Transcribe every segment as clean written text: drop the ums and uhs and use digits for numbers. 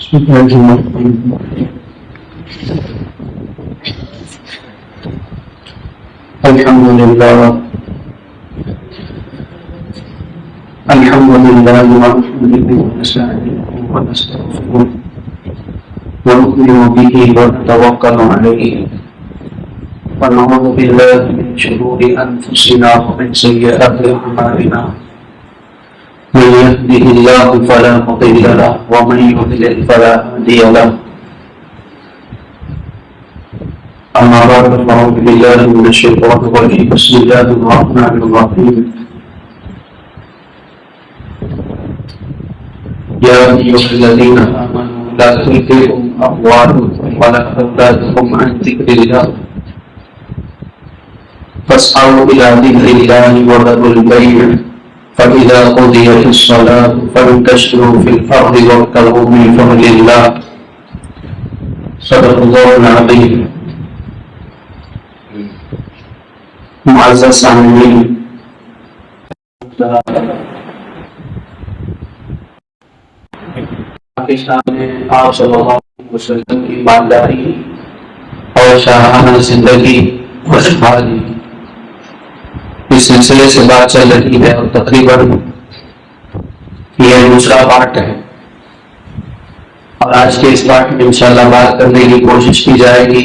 الحمد لله الحمد لله ونحمده ونستعينه ونستغفره ونؤمن به ونتوكل عليه ونعوذ بالله من شرور انفسنا ومن سيئات اعمالنا من يهده الله فلا مضل له ومن يضلل فلا هادي له أما بعد فأعوذ بالله من الشيطان الرجيم بسم الله الرحمن الرحيم يا أيها الذين آمنوا لا تلهكم أموالكم ولا أولادكم عن ذكر الله فاسعوا إلى ذكر الله وذروا البيع فإذا قضيت الصلاة فانتشروا في الأرض وابتغوا من فضل الله صدق الله العظيم. معزز سامعین، پاکستان میں آپ صلی اللہ علیہ وسلم کی مالداری اور شاہانہ زندگی خوشحالی اس سلسلے سے بات چل رہی ہے اور تقریباً یہ دوسرا پارٹ ہے اور آج کے اس پارٹ میں انشاءاللہ بات کرنے کی کوشش کی جائے گی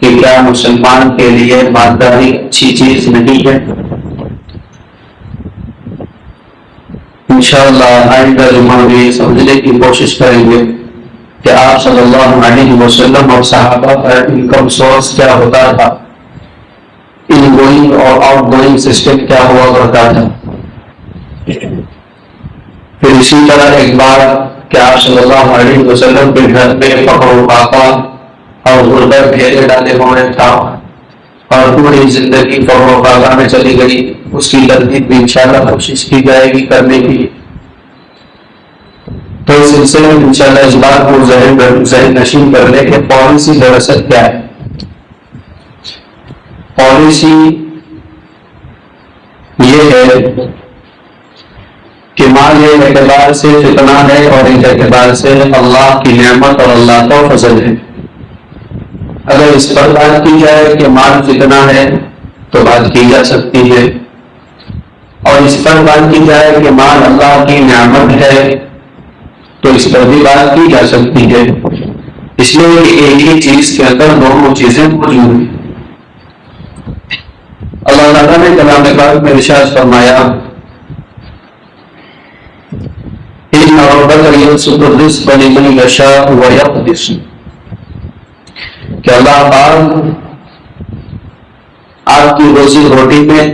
کہ کیا مسلمان کے لیے مالداری اچھی چیز نہیں ہے. انشاءاللہ آئندہ جمعہ میں سمجھنے کی کوشش کریں گے کہ آپ صلی اللہ علیہ وسلم اور صحابہ کا انکم سورس کیا ہوتا تھا، ان گوئنگ اور آؤٹ گوئنگ سسٹم کیا ہوا کرتا تھا. پھر اسی طرح ایک بار کہ آپ صلی اللہ علیہ وسلم کے گھر میں فقر و فاقہ اور غربت گھیرے ڈالے ہوئے تھا اور پوری زندگی فقر و فاقہ میں چلی گئی، اس کی تردید بھی انشاءاللہ کوشش کی جائے گی کرنے کی. تو اس سلسلے میں انشاءاللہ اس بات کو ذہن نشین کر لیں کہ پالیسی دراصل کیا ہے. پالیسی یہ ہے کہ مال ایک اعتبار سے فتنہ ہے اور ایک اعتبار سے اللہ کی نعمت اور اللہ کا فضل ہے. اگر اس پر بات کی جائے کہ مال فتنہ ہے تو بات کی جا سکتی ہے، اور اس پر بات کی جائے کہ مال اللہ کی نعمت ہے تو اس پر بھی بات کی جا سکتی ہے، اس لیے ایک ہی چیز کے اندر دونوں چیزیں موجود ہیں. اللہ تعالیٰ نے کلام پاک میں ارشاد فرمایا إِنَّ رَبَّكَ يَبْسُطُ الرِّزْقَ لِمَن يَشَاءُ وَيَقْدِرُ، کہ اللہ پاک آپ کی روزی روٹی میں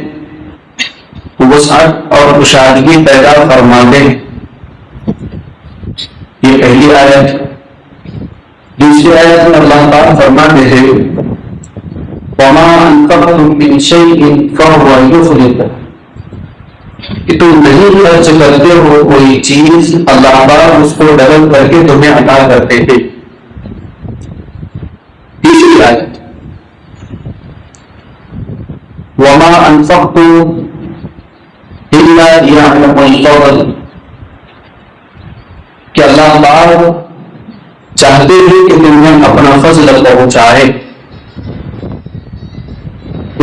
وسعت اور کشادگی پیدا فرما دے. یہ پہلی آیت. دوسری آیت میں اللہ پاک فرماتے ہیں وَمَا أَنفَقْتُم مِّن شَيْءٍ فَهُوَ يُخْلِفُهُ، کہ تم نہیں خرچ کرتے ہو کوئی چیز اللہ پاک اس کو ڈبل کر کے تمہیں عطا کرتے ہیں. تیسری آیت وَمَا أَنفَقْتُمْ إِلَّا لِيَعْلَمَ الْفَضْلَ، کہ اللہ پاک چاہتے ہیں کہ تمہیں اپنا فضل پہنچائے.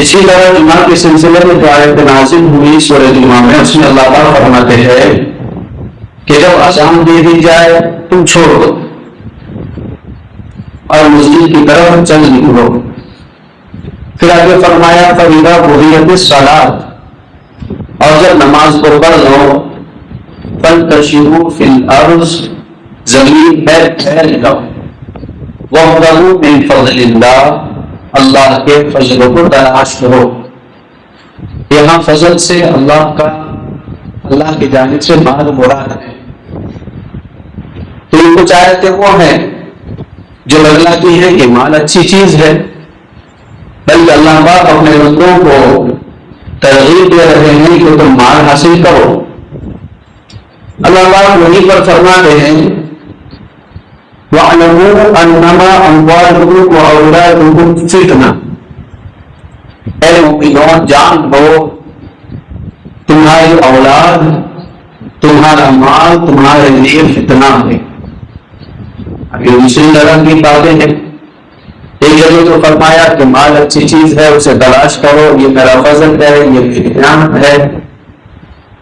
اسی طرح جمعہ کے سلسلے میں جو آیت نازل ہوئی سورہ جمعہ میں، اس میں اللہ تعالیٰ فرماتے ہیں کہ جب اذان دے دی جائے تم چھوڑ دو اور مسجد کی طرف چل نکلو. پھر آگے فرمایا فَإِذَا قُضِيَتِ الصَّلَاةُ، اور جب نماز کو پڑھ لو فَانتَشِرُوا فِي الْأَرْضِ، زمین میں پھیل جاؤ، وَابْتَغُوا مِن فَضْلِ اللَّهِ، اللہ کے فضل کو تلاش کرو. یہاں فضل سے اللہ کی جانب سے مال مراد ہے. تو یہ کچھ آیتیں وہ ہیں جو بتلاتی ہے کہ مال اچھی چیز ہے، بلکہ اللہ پاک اپنے بندوں کو ترغیب دے رہے ہیں کہ تم مال حاصل کرو. اللہ پاک وہیں پر فرماتے ہیں وَاعْلَمُوا أَنَّمَا أَمْوَالُكُمْ وَأَوْلَادُكُمْ فِتْنَةٌ، اے مومنوں جان لو تمہاری اولاد تمہارا مال تمہارے لیے فتنہ ہے. اب یہ دوسری طرح کی باتیں ہیں. ایک جگہ تو فرمایا کہ مال اچھی چیز ہے، اسے تلاش کرو، یہ میرا فضل ہے، یہ میری نعمت ہے.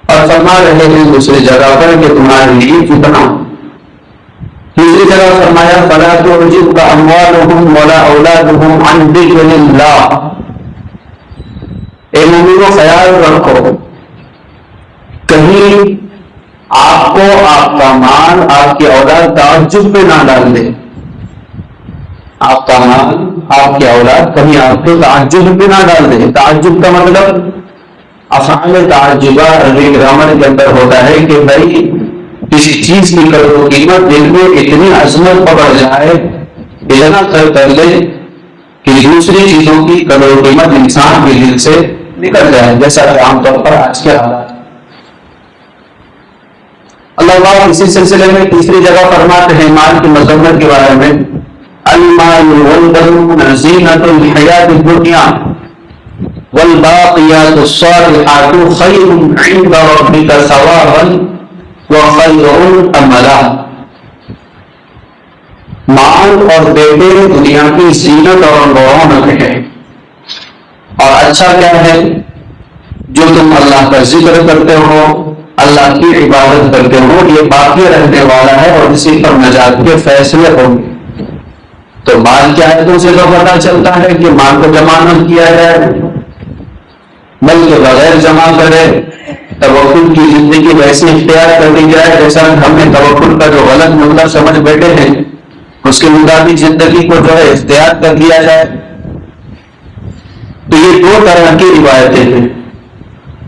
اور فرما رہے ہیں دوسری جگہ پر کہ تمہارے لیے فتنہ. تیسری جگہ فرمایا فلا تعجبک اموالهم ولا اولادهم عن ذکر اللہ. اے مومنو خیال رکھو کہیں آپ کو آپ کا مال، آپ کی اولاد تعجب میں نہ ڈال دے. آپ کا مال، آپ کی اولاد کہیں آپ کو تعجب میں نہ ڈال دے. تعجب کا مطلب افعال تعجبہ گرامر کے اندر ہوتا ہے کہ بھائی کسی چیز کی قدر و قیمت دل میں اتنی عظمت پکڑ جائے، اتنا کر لے کہ دوسری چیزوں کی قدر و قیمت انسان کے دل سے نکل جائے، جیسا کہ عام طور پر آج کے حالات. اللہ تعالیٰ اسی سلسلے میں تیسری جگہ فرماتے ہیں مال کی مذمت کے بارے میں المال والبنون زینۃ الحیاۃ الدنیا والباقیات الصالحات خیر عند ربک ثوابا وخیر املا. مال اور بیٹے دنیا کی زینت اور رونق ہے، اور اچھا کیا ہے جو تم اللہ کا ذکر کرتے ہو، اللہ کی عبادت کرتے ہو، یہ باقی رہنے والا ہے اور اسی پر نجات کے فیصلے ہوں گے. تو مال کی آیتوں سے تو پتہ چلتا ہے کہ مال کو جمع نہ کیا جائے بلکہ بغیر جمع کرے توکل کی زندگی ویسے اختیار کر دی جائے جیسا ہم نے توکل کا جو غلط مطلب سمجھ بیٹھے ہیں اس کے مطابق زندگی کو جو ہے اختیار کر دیا جائے. تو یہ دو طرح کی روایتیں ہیں.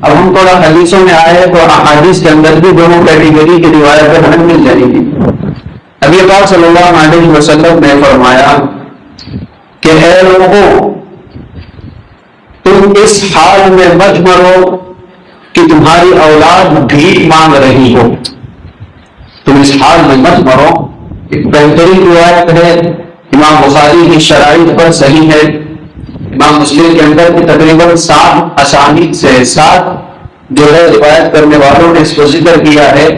اب ہم تھوڑا حدیثوں میں آئے تو احادیث کے اندر بھی دونوں کیٹیگری کی روایتیں ہمیں مل جائیں گی. نبی پاک صلی اللہ علیہ وسلم نے فرمایا کہ اے لوگوں تم اس حال میں مت مرو کہ تمہاری اولاد بھیک مانگ رہی ہو. تم اس حال میں مت مرو. ایک بہترین روایت ہے، امام بخاری کی شرائط پر صحیح ہے، امام مسلم کے اندر بھی تقریباً 7 اسانید سے 7 جو ہے روایت کرنے والوں نے اس کو ذکر کیا ہے.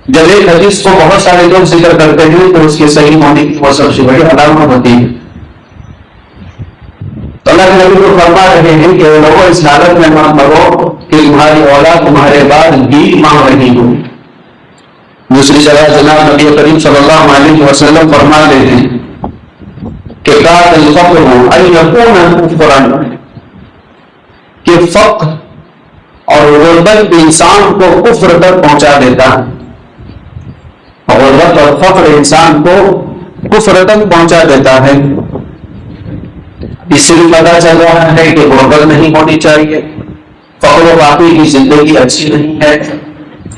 جب ایک حدیث کو بہت سارے لوگ ذکر کرتے ہیں تو اس کے صحیح ہونے کی وہ سب سے بڑی علامت ہوتی ہے. تو اللہ کے نبی کو فرما رہے ہیں کہ لوگوں اس حالت میں مت مرو کہ تمہاری اولاد تمہارے بعد بھیک مانگ رہی ہو. دوسری جگہ جناب نبی کریم صلی اللہ علیہ وسلم فرما رہے ہیں کہ کاد الفقر ان یکون کفرا، کہ فقر اور غربت انسان کو کفر تک پہنچا دیتا ہے. غربت اور فقر انسان کو کفر تک پہنچا دیتا ہے. اس سے بھی پتا چل رہا ہے کہ غربت نہیں ہونی چاہیے، فقر و واقعی کی زندگی اچھی نہیں ہے.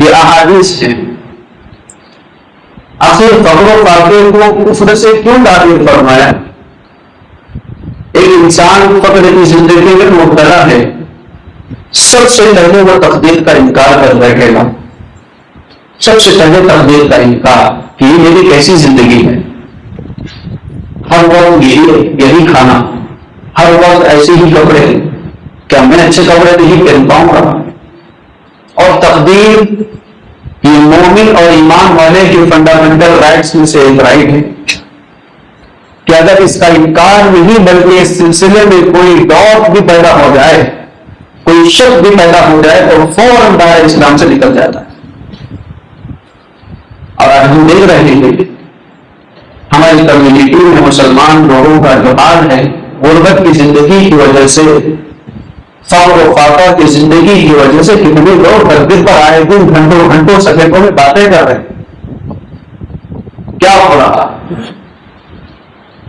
یہ احادیث ہے. آخر فقر و واقعی کو کفر سے کیوں تعبیر فرمایا؟ ایک انسان فقر کی زندگی میں مبتلا ہے، سب سے پہلے وہ تقدیر کا انکار کر بیٹھے گا. سب سے پہلے تقدیر کا انکار کہ یہ میری کیسی زندگی ہے، ہر وقت یہی کھانا، ہر وقت ایسے ہی کپڑے، کیا میں اچھے کپڑے نہیں پہن پاؤں گا. اور تقدیر یہ مومن اور ایمان والے کے فنڈامنٹل رائٹس میں سے ایک رائٹ ہے کہ اگر اس کا انکار نہیں بلکہ اس سلسلے میں کوئی ڈاؤٹ بھی پیدا ہو جائے، کوئی شک بھی پیدا ہو جائے تو فوراً دائرہ اسلام سے نکل جاتا ہے. اور آج ہم دیکھ رہے ہیں ہماری کمیونٹی میں مسلمان لوگوں کا جو حال ہے، غربت کی زندگی کی وجہ سے، فقر و فاقہ کی زندگی کی وجہ سے کتنے لوگ تقدیر پر آئے دن گھنٹوں گھنٹوں سکیتوں میں باتیں کر رہے ہیں. کیا ہو رہا؟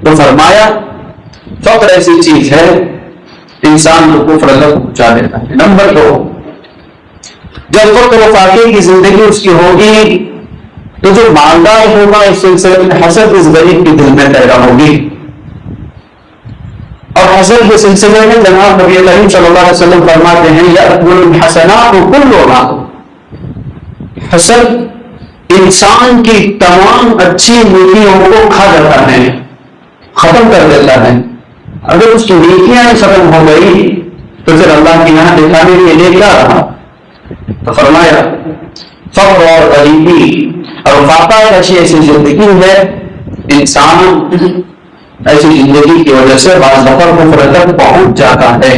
تو فرمایا فقر ایسی چیز ہے انسان کو کفر تک پہنچا دیتا ہے. نمبر 2، جب فقر و فاقے کی زندگی اس کی ہوگی تو جو مالدار ہوگا اس سلسلے میں حسد اس غریب کے دل میں پیدا ہوگی. اور حسد کے سلسلے میں جناب نبی کریم صلی اللہ علیہ وسلم فرماتے ہیں یأکل الحسنات کلھا، حسد انسان کی تمام اچھی نیکیوں کو کھا جاتا ہے، ختم کر دیتا ہے. اگر اس کی نیکیاں ختم ہو گئی تو پھر اللہ کے یہاں دکھانے کے لیے کیا رہا؟ تو فرمایا فقر اور غریبی اور واقع ایسی زندگی ہے، انسان ایسی زندگی کی وجہ سے بعض دفعہ کفر تک پہنچ جاتا ہے،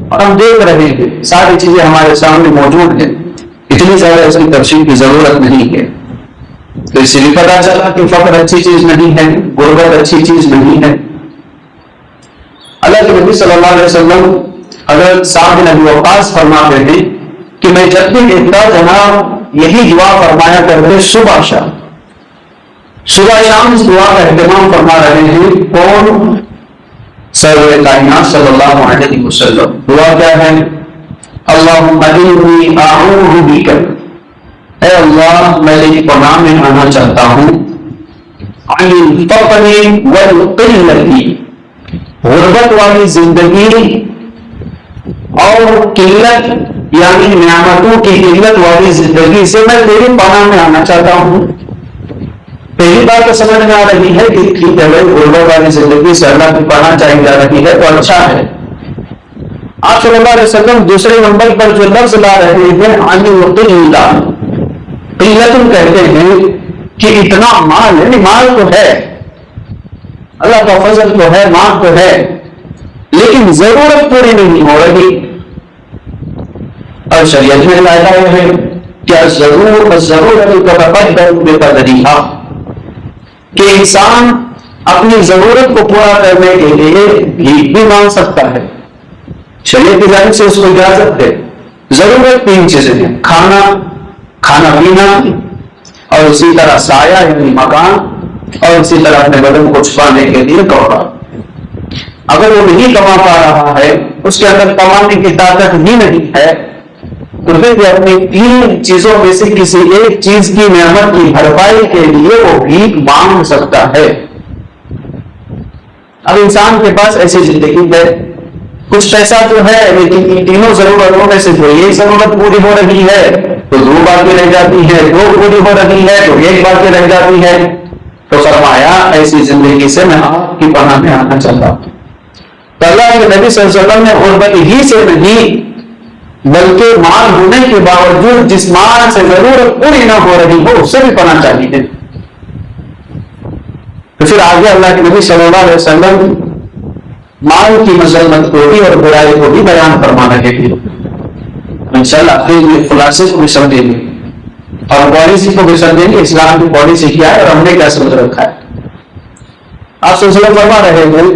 اور ہم دیکھ رہے ہیں ساری چیزیں ہمارے سامنے موجود ہیں، اتنی زیادہ اس کی تفصیل کی ضرورت نہیں ہے۔ تو اس سے بھی پتا چلا کہ فقر اچھی چیز نہیں ہے، غربت اچھی چیز نہیں ہے۔ اللہ کے نبی صلی اللہ علیہ وسلم حضرت سعد بن ابی وقاص فرماتے ہیں کہ میں جب بھی دیکھتا جناب یہی دعا فرمایا کرتے صبح شام اس دعا کا اہتمام فرما رہے ہیں۔ کون؟ سرور کائنات صلی اللہ علیہ وسلم۔ دعا کیا ہے؟ اللہم انی اعوذ بک، اے اللہ میں تیری پناہ میں آنا چاہتا ہوں، عن الفقر والقلۃ، غربت والی زندگی اور قلت یعنی نعمتوں کی قلت والی زندگی سے میں تیری پناہ میں آنا چاہتا ہوں۔ پہلی بات تو سمجھ میں آ رہی ہے کہ ٹھیک ہے بھائی، غربت والی زندگی سے اللہ کی پناہ چاہی جا رہی ہے تو اچھا ہے۔ آپ صلی اللہ علیہ وسلم دوسرے نمبر پر جو لفظ لا رہے ہیں عن القلۃ، قلت کہتے ہیں کہ اتنا مال ہے، مال تو ہے، اللہ کا فضل تو ہے، مال تو ہے، لیکن ضرورت پوری نہیں ہو رہی۔ اور شریعت میں لایا ہے کیا ضرورت بقدرها، کہ انسان اپنی ضرورت کو پورا کرنے کے لیے بھیک بھی مانگ سکتا ہے۔ شریعت کی جانب سے اس کو اجازت ہے۔ ضرورت تین چیزیں ہیں، کھانا پینا، اور اسی طرح سایہ یعنی مکان، اور اسی طرح اپنے بدن کو چھپانے کے لیے کپڑا۔ اگر وہ نہیں کما پا رہا ہے، اس کے اندر کمانے کی طاقت ہی نہیں ہے، تو پھر بھی اپنی تین چیزوں میں سے کسی ایک چیز کی نعمت کی بھرپائی کے لیے وہ بھیک مانگ سکتا ہے۔ اب انسان کے پاس ایسی زندگی ہے، کچھ پیسہ تو ہے لیکن ان تینوں ضرورتوں میں سے جو ایک ضرورت پوری ہو رہی ہے تو دو باقی رہ جاتی ہے، دو پوری ہو رہی ہے تو ایک باقی رہ جاتی ہے۔ تو فرمایا ایسی زندگی سے میں آپ کی پناہ میں آنا چاہتا ہوں۔ تو اللہ کے نبی صلی اللہ علیہ وسلم نے غربت ہی سے نہیں بلکہ مال ہونے کے باوجود جس مال سے ضرورت پوری نہ ہو رہی ہو اس سے بھی پناہ چاہیے۔ تو پھر آگے اللہ کے نبی صلی اللہ علیہ وسلم مال کی مذمت کو بھی اور برائی کو بھی بیان فرما رہے ہیں۔ انشاءاللہ پھر خلاصے کو بھی سمجھیں گے اور پالیسی کو بھی سمجھیں گے، اسلام کی پالیسی کیا ہے اور ہم نے کیا سمجھ رکھا ہے۔ آپ صلی اللہ علیہ وسلم فرما رہے ہیں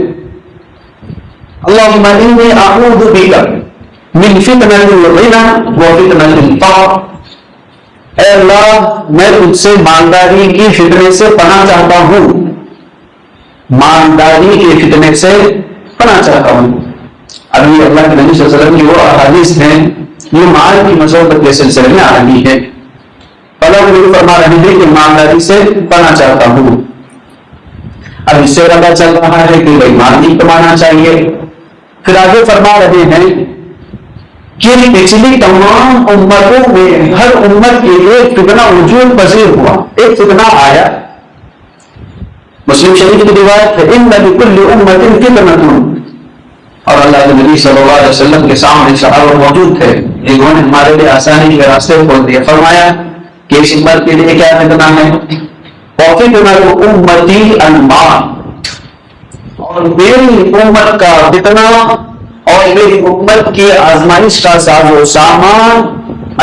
اللہم انی اعوذ بک من فتنۃ الغنی وفتنۃ الفقر، اے اللہ میں تجھ سے مالداری کی فتنے سے پناہ چاہتا ہوں، مالداری کے فتنے سے پناہ چاہتا ہوں۔ ابھی اللہ کے نبی صلی اللہ علیہ وسلم کی وہ احادیث ہیں یہ مال کی مذمت کے سلسلے میں آ رہی ہے۔ اللہ کے نبی فرما رہے ہیں کہ مالداری سے پناہ چاہتا ہوں۔ اب اس سے پتہ چل رہا ہے کہ بھائی مال نہیں کمانا چاہیے۔ پھر آگے فرما رہے ہیں کہ پچھلی تمام امتوں میں ہر امت کے لیے فتنہ وجود پذیر ہوا، ایک فتنہ آیا۔ مسلم شریف کی روایت ہے ان لکل امۃ فتنۃ، اور اللہ کے نبی صلی اللہ علیہ وسلم کے سامنے صحابہ موجود تھے، انہوں نے ہمارے لیے آسانی کے راستے کھول دیے۔ فرمایا کہ اس امت کے لیے کیا فتنہ ہے؟ وفتنۃ امتی المال، اور میری امت کا فتنہ اور میری امت کی آزمائش کا ساز و سامان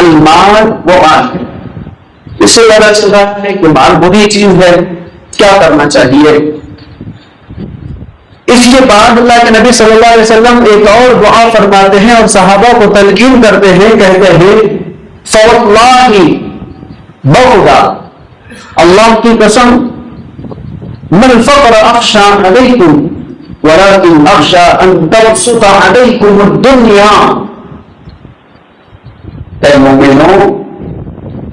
المال وہ مال ہے۔ اس سے پتہ چل رہا ہے کہ مال بری چیز ہے، کیا کرنا چاہیے۔ اس کے بعد اللہ کے نبی صلی اللہ علیہ وسلم ایک اور دعا فرماتے ہیں اور صحابہ کو تلقین کرتے ہیں، کہتے ہیں فواللہ بخدا، اللہ کی قسم من الفقر اخشى علیکم ولكن اخشى ان تبسط علیکم الدنیا، اے مومنوں،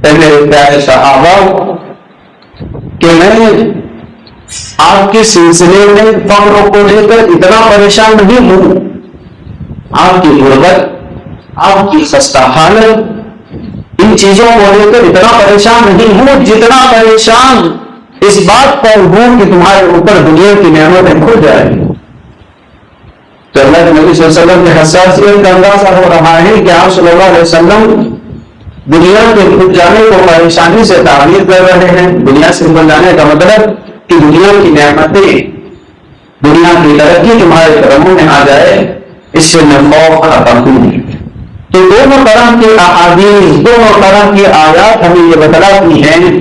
اے میرے پیارے صحابہ، کہ میں آپ کے سلسلے میں فقر کو لے کر اتنا پریشان نہیں ہوں، آپ کی غربت، آپ کی خستہ حالت، ان چیزوں کو لے کر اتنا پریشان نہیں ہوں جتنا پریشان اس بات پر ہوں کہ تمہارے اوپر دنیا کی نعمتیں کھل جائیں۔ تو اللہ کے نبی صلی اللہ علیہ وسلم کی حساسیت کا اندازہ ہو رہا ہے کہ آپ صلی اللہ علیہ وسلم دنیا کے بھول جانے کو پریشانی سے تعبیر کر رہے ہیں. دنیا سے بھول جانے کا مطلب کہ دنیا کی نعمتیں، دنیا کی ترقی تمہارے قدموں میں آ جائے، اس سے میں خوف کھاتا ہوں. تو دونوں طرح کے احادیث، دونوں طرح کی آیات ہمیں یہ بتلاتی ہیں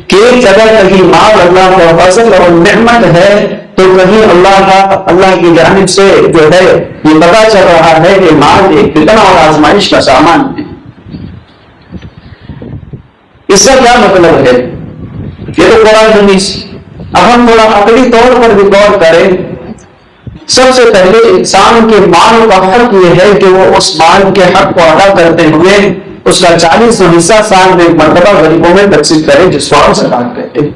کہ ایک جگہ کہیں مال اللہ کا فضل اور نعمت ہے، تو کہیں اللہ کی جانب سے جو ہے یہ پتا چل رہا ہے کہ مال ایک فتنہ اور آزمائش کا سامان ہے. اس کا کیا مطلب ہے؟ یہ تو قرآن حدیث. اب ہم تھوڑا عقلی طور پر بھی غور کریں. سب سے پہلے انسان کے مال کا حق یہ ہے کہ وہ اس مال کے حق کو ادا کرتے ہوئے اس کا 40واں حصہ سال میں ایک مرتبہ غریبوں میں تقسیم کرے، جس کو ہم زکات کہتے ہیں.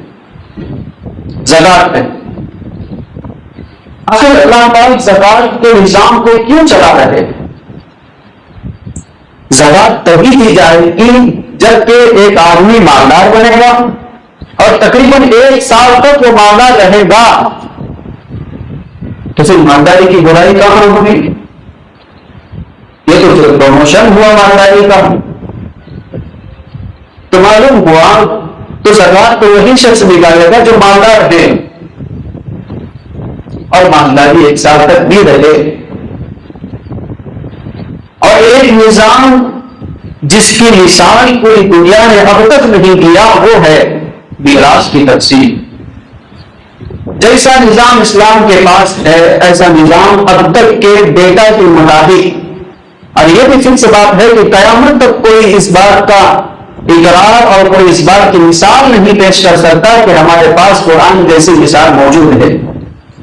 زکات ہے. آخر اللہ پاک زکات کے نظام کو کیوں چلا رہے؟ زکات تبھی دی جائے گی جبکہ ایک آدمی مالدار بنے گا اور تقریباً 1 سال تک وہ مالدار رہے گا. تو پھر مالداری کی برائی کہاں ہوگی؟ یہ تو پھر پروموشن ہوا مالداری کا. تو معلوم ہوا تو زکات تو وہی شخص نکالے گا جو مالدار ہے اور مالداری 1 سال تک بھی رہے. اور ایک نظام جس کی مثال پوری دنیا نے اب تک نہیں کیا وہ ہے میراث کی تقسیم. جیسا نظام اسلام کے پاس ہے ایسا نظام اب تک کے ڈیٹا کے مطابق، اور یہ بھی فکس بات ہے کہ قیامت تک کوئی اس بات کا اقرار اور کوئی اس بات کی مثال نہیں پیش کر سکتا کہ ہمارے پاس قرآن جیسی مثال موجود ہے.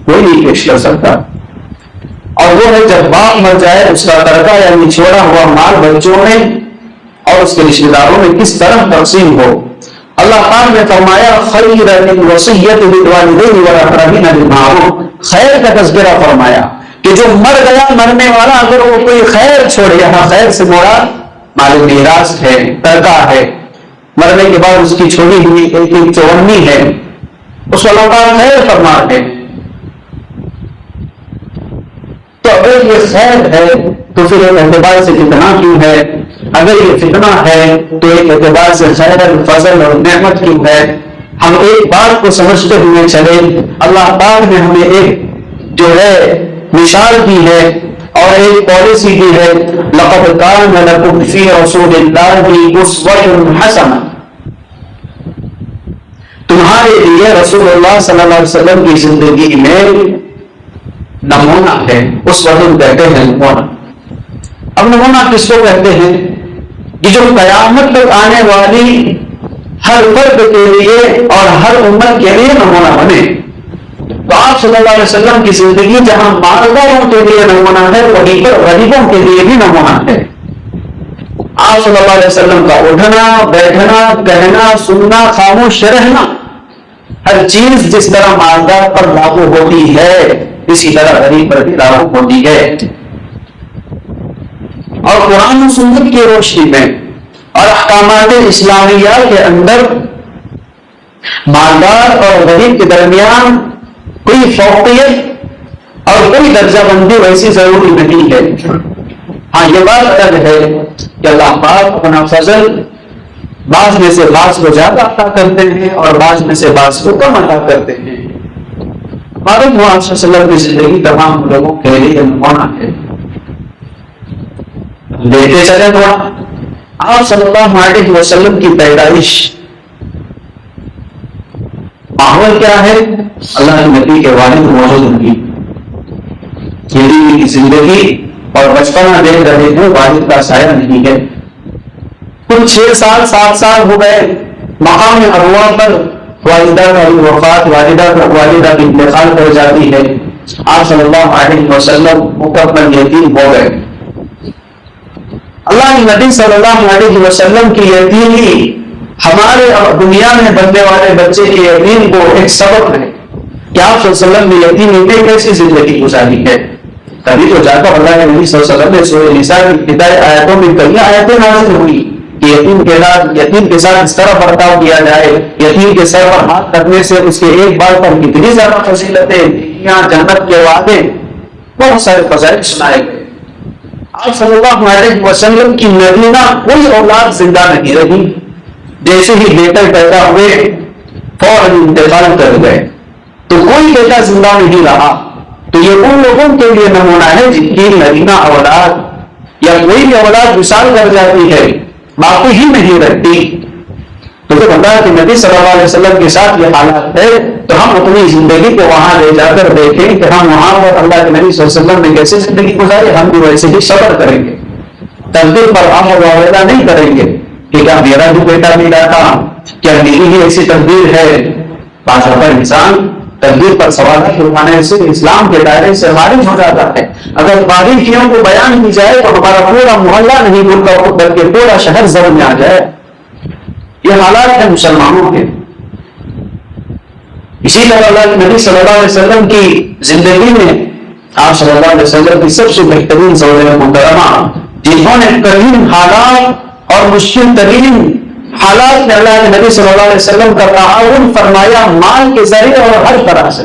کوئی نہیں پیش کر سکتا. اور وہ ہے جب باپ مر جائے اس کا ترکہ یعنی چھوڑا ہوا مال بچوں میں اور اس کے رشتے داروں میں کس طرح تقسیم ہو. اللہ پاک نے فرمایا خیر الوصیۃ للوالدین والاقربین بالمعروف. خیر کا تذکرہ فرمایا کہ جو مر گیا مرنے والا اگر وہ کوئی خیر چھوڑے، یہاں خیر سے مراد مال میراث ہے، ترکہ ہے، مرنے کے بعد اس کی چھوڑی ہوئی ایک 54 ہے، اس کو اللہ پاک خیر فرماتے ہیں. تو اگر یہ خیر ہے تو پھر ایک اعتبار سے کتنا کیوں ہے؟ اگر یہ فتنہ ہے تو ایک اعتبار سے خیر فضل اور نعمت کیوں ہے؟ ہم ایک بات کو سمجھتے ہوئے چلے. اللہ پاک نے ہمیں ایک جو ہے مثال دی ہے اور ایک پالیسی دی ہے. لقد کان لکم فی رسول اللہ اسوۃ حسنہ. تمہارے لیے رسول اللہ صلی اللہ علیہ وسلم کی زندگی میں نمونہ ہے. اس وقت کہتے ہیں نمونہ. اب نمونہ کس کو کہتے ہیں؟ کہ جو قیامت تک آنے والی ہر فرد کے لیے اور ہر امت کے لیے نمونہ بنے. تو آپ صلی اللہ علیہ وسلم کی زندگی جہاں مالداروں کے لیے نمونہ ہے وہیں پر غریبوں کے لیے بھی نمونہ ہے. آپ صلی اللہ علیہ وسلم کا اٹھنا بیٹھنا کہنا سننا خاموش رہنا ہر چیز جس طرح مالدار پر لاگو ہوتی ہے اسی طرح غریب پر بھی لاگو ہوتی ہے. اور قرآن و سنت کی روشنی میں اور احکامات اسلامیہ کے اندر مالدار اور غریب کے درمیان کوئی فوقیت اور کوئی درجہ بندی ویسی ضروری نہیں ہے. ہاں یہ بات الگ ہے کہ اللہ پاک اپنا فضل بعض میں سے بعض کو زیادہ عطا کرتے ہیں اور بعض میں سے بعض کو کم عطا کرتے ہیں. معلوم ہوا صلی اللہ علیہ وسلم کی زندگی تمام لوگوں کے لیے نمونہ ہے. دیکھتے چلے تھوڑا. آپ صلی اللہ علیہ وسلم کی پیدائش ماحول کیا ہے؟ اللہ کے نبی کے والد موجود نہیں. کی زندگی اور بچپنا دیکھ رہے ہیں، والد کا سایہ نہیں ہے. کچھ 6 سال 7 سال ہو گئے، مقام ارواح پر والدہ کا وفات، والدہ کی انتقال ہو جاتی ہے. آپ صلی اللہ علیہ وسلم مکمل یتیم ہو گئے. اللہ کے نبی صلی اللہ علیہ وسلم کی یتیمی ہمارے دنیا میں بننے والے بچے کے یتیم کو ایک سبق ہے کہ آپ صلی اللہ علیہ وسلم نے یتیمی میں کیسی زندگی گزاری ہے. تبھی تو جا کر اللہ کے نبی صلی اللہ علیہ وسلم نے سورہ نساء کی ابتدائی آیتوں میں کئی آیتیں نازل ہوئی کہ یتیم کے ساتھ اس طرح برتاؤ کیا جائے. یتیم کے سر پر ہاتھ رکھنے سے اس کے ایک بال پر کتنی زیادہ فضیلتیں، جنت کے وعدے، بہت سارے فضائل سنائے گئے. آپ صلی اللہ علیہ وسلم کی نبینا کوئی اولاد زندہ نہیں رہی، جیسے ہی بیٹے پیدا ہوئے فوراً انتقال کر گئے، تو کوئی بیٹا زندہ نہیں رہا۔ تو یہ ان لوگوں کے لیے نمونہ ہے جن کی نبینا اولاد یا کوئی بھی اولاد وصال کر جاتی ہے، باقی ہی نہیں رہتی۔ تو جب اللہ کے نبی صلی اللہ علیہ وسلم کے ساتھ یہ حالات ہے تو ہم اپنی زندگی کو وہاں لے جا کر دیکھیں کہ ہم وہاں پر اللہ کے نبی صلی اللہ علیہ وسلم نے کیسے زندگی گزاری، ہم بھی ویسے ہی صبر کریں گے، تقدیر پر ہم معاوضہ نہیں کریں گے کہ کیا میرا بھی بیٹا ملا تھا، کیا میری ہی ایسی تقدیر ہے۔ بعض اوقات انسان تقدیر پر سوالات اٹھانے سے اسلام کے دائرے سے خارج ہو جاتا ہے۔ اگر باریکیوں کو بیان کی جائے تو ہمارا پورا محلہ نہیں بلکہ پورا شہر زر میں آ جائے۔ یہ حالات ہیں مسلمانوں کے۔ اسی طرح اللہ کے نبی صلی اللہ علیہ وسلم کی زندگی میں آپ صلی اللہ علیہ وسلم کی سب سے بہترین زوجہ محترمہ، جنہوں نے کٹھن حالات اور مشکل ترین حالات میں اللہ کے نبی صلی اللہ علیہ وسلم کا تعاون فرمایا، مال کے ذریعے اور ہر طرح سے،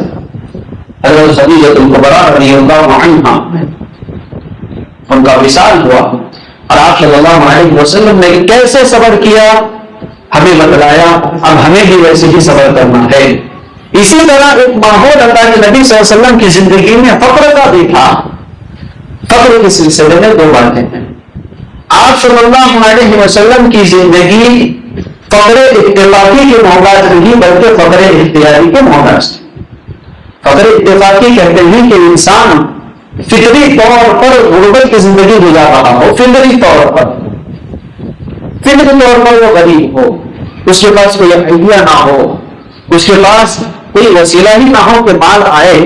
حضرت خدیجہ الکبریٰ رضی اللہ عنہا، ان کا وصال ہوا اور آپ صلی اللہ علیہ وسلم نے کیسے صبر کیا ہمیں بتلایا۔ اب ہمیں بھی ویسے ہی صبر کرنا ہے۔ اسی طرح ایک ماحول اللہ کے نبی صلی اللہ علیہ وسلم کی زندگی میں فقر کا بھی تھا۔ فقر کے سلسلے میں دو باتیں ہیں۔ آپ صلی اللہ علیہ وسلم کی زندگی فقر اتفاقی کے محتاج نہیں بلکہ فقر اختیاری کے محتاج تھی۔ فقر اتفاقی کہتے ہیں کہ انسان فطری طور پر غربت کی زندگی گزار رہا ہو، فطری طور پر وہ غریب ہو، اس کے پاس کوئی آئیڈیا نہ ہو، اس کے پاس کوئی وسیلہ ہی نہ ہو کہ مال آئے،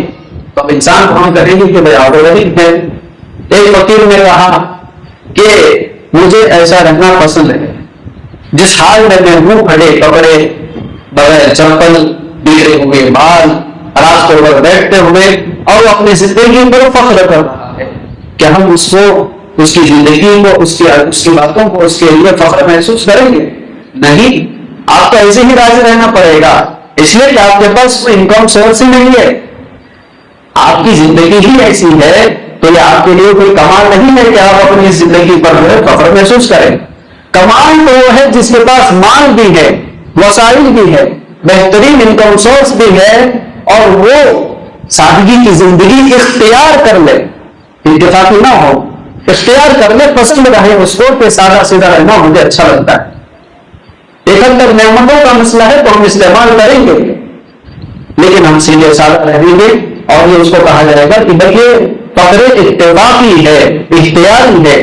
تو اب انسان کہاں کرے گی کہ بھائی آپ غریب ہے۔ ایک فقیر نے کہا کہ مجھے ایسا رہنا پسند ہے جس حال میں منہ پھٹے کپڑے، بغیر چپل، بگڑے ہوئے بال، راستوں پر بیٹھتے ہوئے، اور وہ اپنی زندگی پر فخر کر رہا ہے کہ ہم اس کو، اس کی زندگی کو، اس کی باتوں کو، اس کے لیے فخر محسوس کریں گے؟ نہیں، آپ کو ایسے ہی راضی رہنا پڑے گا، اس لیے کہ آپ کے پاس کوئی انکم سورس ہی نہیں ہے، آپ کی زندگی ہی ایسی ہے، تو یہ آپ کے لیے کوئی کمال نہیں ہے کہ آپ اپنی زندگی پر فخر محسوس کریں۔ کمال تو وہ ہے جس کے پاس مال بھی ہے، وسائل بھی ہے، بہترین انکم سورس بھی ہے، اور وہ سادگی کی زندگی اختیار کر لے، اتفاقی نہ ہو، اختیار کر لے، پسند رہے اس کو کہ سادہ سیدھا رہنا مجھے اچھا لگتا ہے۔ ایک حد تک نعمتوں کا مسئلہ ہے تو ہم استعمال کریں گے، لیکن ہم سیدھے سادہ رہیں گے، اور یہ اس کو کہا جائے گا کہ بھائی یہ فقر اتفاقی ہے، اختیاری ہے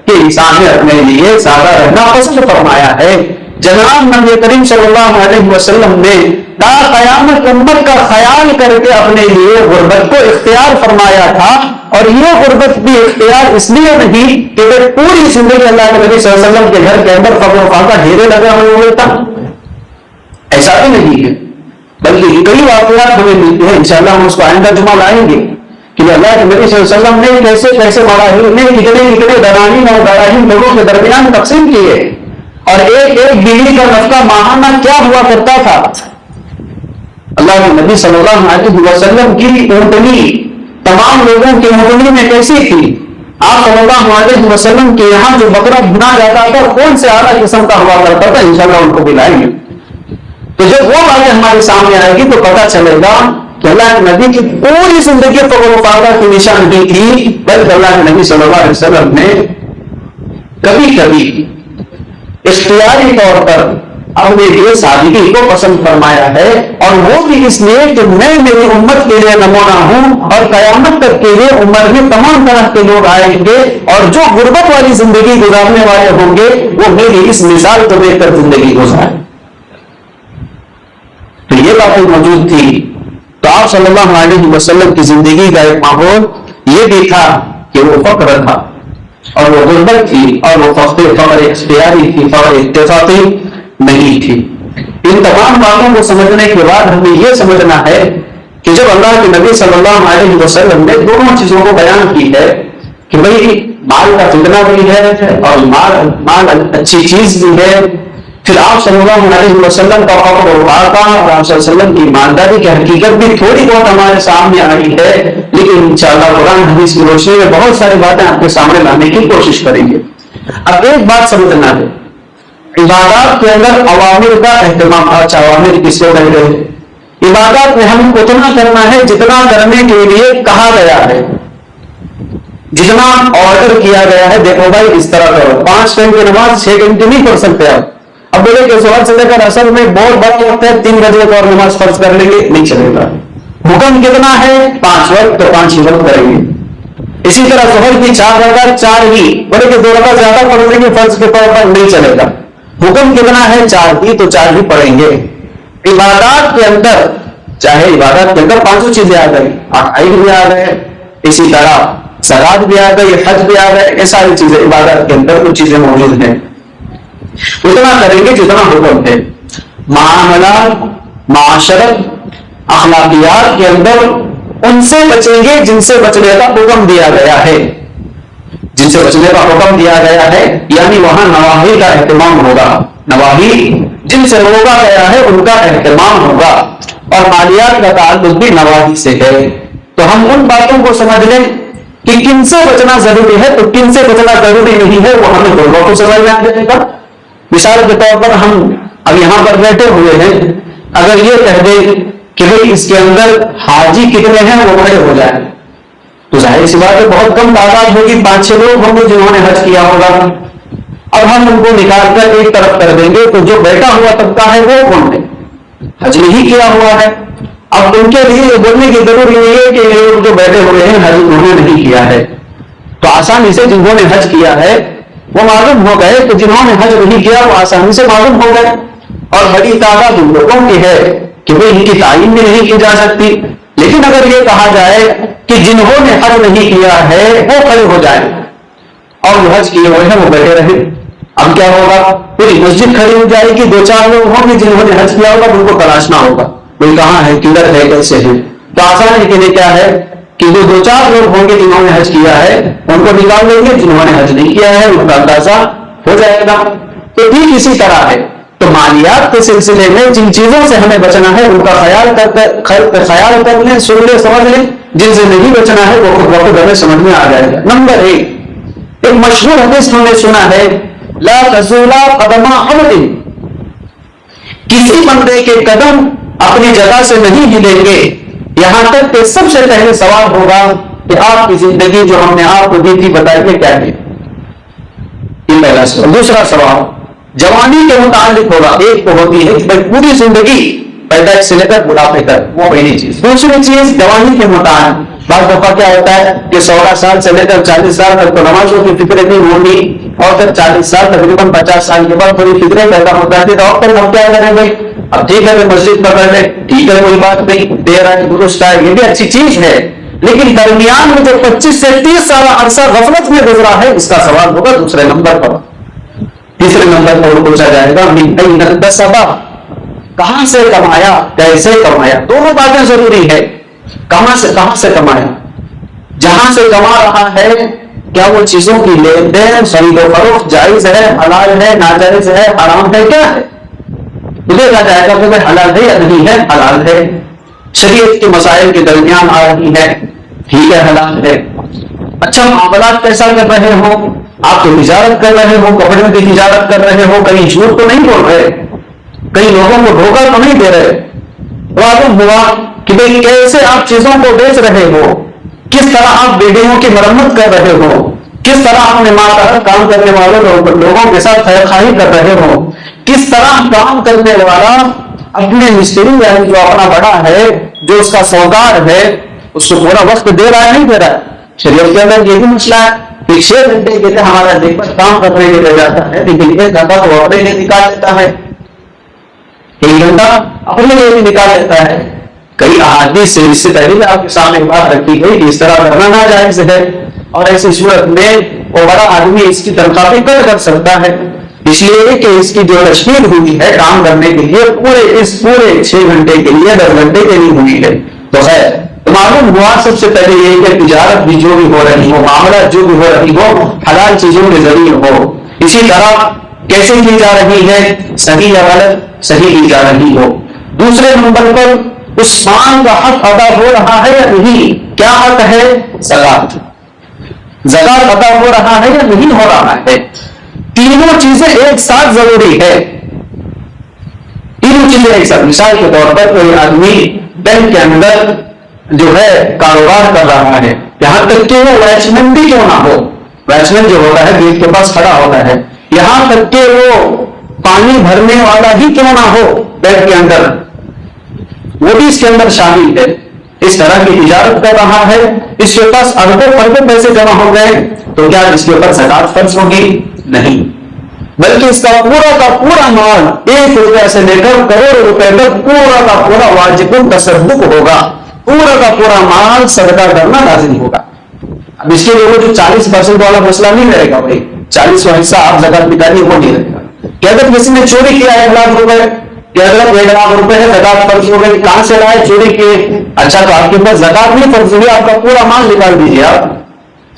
کہ انسان نے اپنے لیے سادہ رہنا پسند فرمایا ہے۔ جناب نبی کریم صلی اللہ علیہ وسلم نے تا قیامت امت کا خیال کر کے اپنے لیے غربت کو اختیار فرمایا تھا، اور یہ غربت بھی اختیار اس لیے نہیں کہ پوری زندگی اللہ کے نبی صلی اللہ علیہ وسلم کے گھر کے اندر فقر و فاقہ ڈھیرے لگا ہوئے تھا، ایسا بھی نہیں ہے، بلکہ کئی واقعات ہمیں ملتے ہیں، انشاءاللہ ہم اس کو آئندہ جمعہ لائیں گے کہ اللہ کے نبی صلی اللہ علیہ وسلم نے کیسے کیسے مراحل میں کتنے دراہیم اور دراہیم لوگوں کے درمیان تقسیم کیے، اور ایک ایک بیوی کا نفقہ ماہانہ کیا ہوا کرتا تھا۔ اللہ کے نبی صلی اللہ علیہ وسلم کی اونٹنی تمام لوگوں کی اونٹنی میں کیسی تھی؟ آپ صلی اللہ علیہ وسلم کے یہاں جو بکرا بھنا جاتا تھا کون سے اعلیٰ قسم کا ہوا کرتا تھا، انشاءاللہ ان کو بلائیں گے۔ تو جب وہ باتیں ہمارے سامنے آئے گی تو پتہ چلے گا کہ اللہ کے نبی کی پوری زندگی فقر و فاقہ کی نشاندہی تھی، بلکہ اللہ کے نبی صلی اللہ علیہ وسلم نے کبھی کبھی اختیاری طور پر اپنے لیے سادگی کو پسند فرمایا ہے، اور وہ بھی اس لیے کہ میں میری امت کے لیے نمونہ ہوں، اور قیامت تک کے لیے امت میں تمام طرح کے لوگ آئیں گے، اور جو غربت والی زندگی گزارنے والے ہوں گے وہ میری اس مثال کو دیکھ کر زندگی گزاریں۔ تو یہ بات موجود تھی۔ تو آپ صلی اللہ علیہ وسلم کی زندگی کا ایک ماحول یہ بھی تھا کہ وہ فقر تھا، اور وہ غربت تھی، اور وہ فقر اختیاری تھی، فقر اتفاقی نہیں تھی۔ ان تمام باتوں کو سمجھنے کے بعد ہمیں یہ سمجھنا ہے کہ جب اللہ کے نبی صلی اللہ علیہ وسلم نے دونوں چیزوں کو بیان کی ہے کہ بھئی مال کا فتنہ بھی ہے اور مال اچھی چیز بھی ہے، پھر آپ صلی اللہ علیہ وسلم کا فقر و فاقہ اور آپ صلی اللہ علیہ وسلم کی ایمانداری کی حقیقت بھی تھوڑی بہت ہمارے سامنے آئی ہے، لیکن انشاءاللہ قرآن حدیث کی روشنی میں بہت ساری باتیں آپ کے سامنے لانے کی کوشش کریں گے. اب ایک بات سمجھنا ہے، عبادات کے اندر اوامر کا اہتمام. اچھا اوامر کس کو کہتے ہیں؟ عبادات میں ہم اتنا کرنا ہے جتنا کرنے کے لیے کہا گیا ہے، جتنا آرڈر کیا گیا ہے. دیکھو بھائی اس طرح کرو، 5 ٹائم کی نماز 6 گھنٹے نہیں پڑھ سکتے آپ. اب بولے کہ ظہر سے لے کر عصر میں بہت بڑا وقت ہے، 3 بجے کو اور نماز فرض کر لیں گے، نہیں چلے گا. حکم کتنا ہے؟ 5 وقت، تو 5 ہی وقت کریں گے. اسی طرح ظہر کی 4 رکعت 4 ہی، بولے کہ 2 رکعت زیادہ پڑھ لیں گے فرض کے طور پر، نہیں چلے گا. حکم کتنا ہے؟ 4 ہی، تو 4 ہی پڑھیں گے. عبادات کے اندر چاہے عبادت کے اندر 500 چیزیں آ گئی، عید بھی آ گئے، اسی طرح زکات بھی آ گئی، حج بھی آ گئے، یہ ساری چیزیں عبادت کے اندر کچھ چیزیں موجود ہیں. اتنا کریں گے جتنا حکم ہے. معاملات، معاشرت، اخلاقیات کے اندر ان سے بچیں گے جن سے بچنے کا حکم دیا گیا ہے. جن سے بچنے کا حکم دیا گیا ہے یعنی وہاں نواہی کا اہتمام ہوگا. نواہی جن سے روکا گیا ہے ان کا اہتمام ہوگا. اور مالیات کا تعلق بھی نواہی سے ہے. تو ہم ان باتوں کو سمجھ لیں کہ کن سے بچنا ضروری ہے تو کن سے بچنا ضروری نہیں ہے، وہ ہمیں دونوں کو سمجھ میں آ جائے گا. مثال کے طور پر ہم اب یہاں پر بیٹھے ہوئے ہیں، اگر یہ کہہ دیں کہ بھئی اس کے اندر حاجی کتنے ہیں وہ کھڑے ہو جائیں، تو ظاہر سی بات ہے بہت کم تعداد ہوگی، 5-6 لوگ ہوں گے جنہوں نے حج کیا ہوگا. اب ہم ان کو نکال کر ایک طرف کر دیں گے تو جو بیٹھا ہوا طبقہ ہے وہ کون ہے؟ حج نہیں کیا ہوا ہے. اب ان کے لیے یہ بولنے کی ضروری نہیں ہے کہ یہ جو بیٹھے ہوئے ہیں حج انہوں نے نہیں کیا ہے. تو آسانی سے جنہوں نے حج کیا ہے وہ معلوم ہو گئے، تو جنہوں نے حج نہیں کیا وہ آسانی سے معلوم ہو گئے. اور بڑی تعداد ان لوگوں کی ہے کہ وہ ان کی تعین بھی نہیں کی جا سکتی. لیکن اگر یہ کہا جائے کہ جنہوں نے حج نہیں کیا ہے وہ کھڑے ہو جائیں اور جو حج کیے ہوئے ہیں وہ بیٹھے رہے، اب کیا ہوگا؟ پوری مسجد کھڑی ہو جائے گی. 2-4 لوگ ہوں گے جنہوں نے حج کیا ہوگا ان کو تلاشنا ہوگا کوئی کہاں ہے، کدھر ہے، کیسے ہے. تو آسان کے لیے کیا ہے کہ جو 2-4 لوگ ہوں گے جنہوں نے حج کیا ہے ان کو نکال لیں گے، جنہوں نے حج نہیں کیا ہے ان کا اندازہ ہو جائے گا. تو ٹھیک اسی طرح ہے. تو مالیات کے سلسلے میں جن چیزوں سے ہمیں بچنا ہے ان کا خیال کر لیں، سن لیں، سمجھ لیں. جن سے نہیں بچنا ہے وہ خود بخود ہمیں سمجھ میں آ جائے گا. نمبر 1، ایک مشہور حدیث ہم نے سنا ہے، لا تزول قدم عبد، کسی بندے کے قدم اپنی جگہ سے نہیں ہلیں گے یہاں تک کہ سب سے پہلے سوال ہوگا کہ آپ کی زندگی جو ہم نے آپ کو دی تھی بتائیے کیا ہے. یہ پہلا سوال. دوسرا سوال جوانی کے متعلق ہوگا. ایک تو ہوتی ہے کہ پوری زندگی پیدائش سے لے کر بڑھاپے تک، وہ پہلی چیز. دوسری چیز جوانی کے متعلق، بعض دفعہ کیا ہوتا ہے کہ 16 سال سے لے کر 40 سال تک تو نمازوں کی فکر نہیں ہوگی، اور پھر 40 سال تقریباً 50 سال کے بعد تھوڑی فکریں پیدا ہو جاتی ہے. اور پھر ہم کیا کریں گے؟ اب ٹھیک ہے مسجد پکڑ لیں، ٹھیک ہے کوئی بات نہیں، دیر آئے درست آئے، یہ بھی اچھی چیز ہے. لیکن درمیان میں جو 25 سے 30 سال عرصہ غفلت میں گزرا ہے اس کا سوال ہوگا دوسرے نمبر پر. تیسرے نمبر پر پوچھا جائے گا من این اکتسب، کہاں سے کمایا، کیسے کمایا. دونوں باتیں ضروری ہے. کہاں سے کمایا، جہاں سے کما رہا ہے کیا وہ چیزوں کی لین دین، خرید و فروخت جائز ہے، حلال ہے، ناجائز ہے، حرام ہے، کیا ہے. تو دیکھا جائے گا کہ وہ حلال ہے یا نہیں ہے. حلال ہے. شریعت کے مسائل کے درمیان آ رہی ہے، ٹھیک ہے حلال ہے. اچھا معاملات کیسا کر رہے ہو، آپ تو تجارت کر رہے ہو، کپڑوں کی تجارت کر رہے ہو، کہیں جھوٹ تو نہیں بول رہے، کئی لوگوں کو دھوکہ تو نہیں دے رہے. معلوم ہوا کہ بھئی کیسے آپ چیزوں کو بیچ رہے ہو، کس طرح آپ بلڈنگوں کی مرمت کر رہے ہو، کس طرح اپنے ماتحت کام کرنے والے لوگوں کے ساتھ خیر خواہی کر رہے ہو، کس طرح کام کرنے والا اپنے مستری یعنی جو اپنا بڑا ہے، جو اس کا سوکار ہے، اس کو پورا وقت دے رہا ہے نہیں دے رہا ہے. شریعت کے اندر یہ بھی مسئلہ ہے کہ 6 گھنٹے کے لیے ہمارا دیکھ پر کام کرنے کے لیے جاتا ہے، لیکن 1 گھنٹہ تو اپنے لیے نکال لیتا ہے، 1 گھنٹہ اپنے لیے بھی نکال لیتا ہے. کئی احادیث سے اس سے پہلے بھی آپ کے سامنے بات رکھی گئی کہ اس طرح کرنا ناجائز ہے، اور ایسی صورت میں وہ بڑا آدمی اس کی تنخواہ بھی کر سکتا ہے، اس لیے کہ اس کی جو تشکیل ہوئی ہے کام کرنے کے لیے پورے 6 گھنٹے کے لیے 10 گھنٹے کے لیے ہوئی ہے. تو خیر معلوم ہوا سب سے پہلے یہ کہ تجارت بھی جو بھی ہو رہی ہو، معاملات جو بھی ہو رہی ہو، حلال چیزوں کے ذریعے ہو. اسی طرح کیسے کی جا رہی ہے، صحیح یا غلط، صحیح کی جا رہی ہو. دوسرے نمبر پر اس مال کا حق ادا ہو رہا ہے یا نہیں؟ کیا حق ہے؟ زکات. زکات ادا ہو رہا ہے یا نہیں ہو رہا ہے؟ تینوں چیزیں ایک ساتھ ضروری ہے. تینوں چیزیں ایک ساتھ. مثال کے طور پر کوئی آدمی بینک کے اندر جو ہے کاروبار کر رہا ہے، یہاں تک کہ وہ واچمین بھی کیوں نہ ہو، واچمین جو ہوتا ہے گیٹ کے پاس کھڑا ہوتا ہے، یہاں تک کہ وہ پانی بھرنے والا ہی کیوں نہ ہو بینک کے اندر، وہ بھی اس کے اندر شامل ہے. اس طرح کی تجارت کر رہا ہے، اس کے پاس اربوں خربوں پیسے جمع ہو گئے، تو کیا اس کے اوپر زکات فرض ہوگی؟ نہیں، بلکہ اس کا پورا مال 1 روپیہ سے لے کر کروڑ روپے تک پورا کا پورا واجب التصدق ہوگا. پورا کا پورا مال صدقہ کرنا لازم ہوگا. اب اس کے لیے وہ جو 40% والا مسئلہ نہیں رہے گا، بھائی 40 کا حصہ آپ زکات نکالیے، وہ نہیں رہے گا. کہ اگر کسی نے چوری کیا 1 لاکھ روپے، کہ اگر 1 لاکھ روپے ہے زکات فرض ہو گئی، کہاں سے لائے؟ چوری کیے. اچھا تو آپ کے پاس زکات نہیں فرض ہوئی، آپ کا پورا مال نکال دیجیے. آپ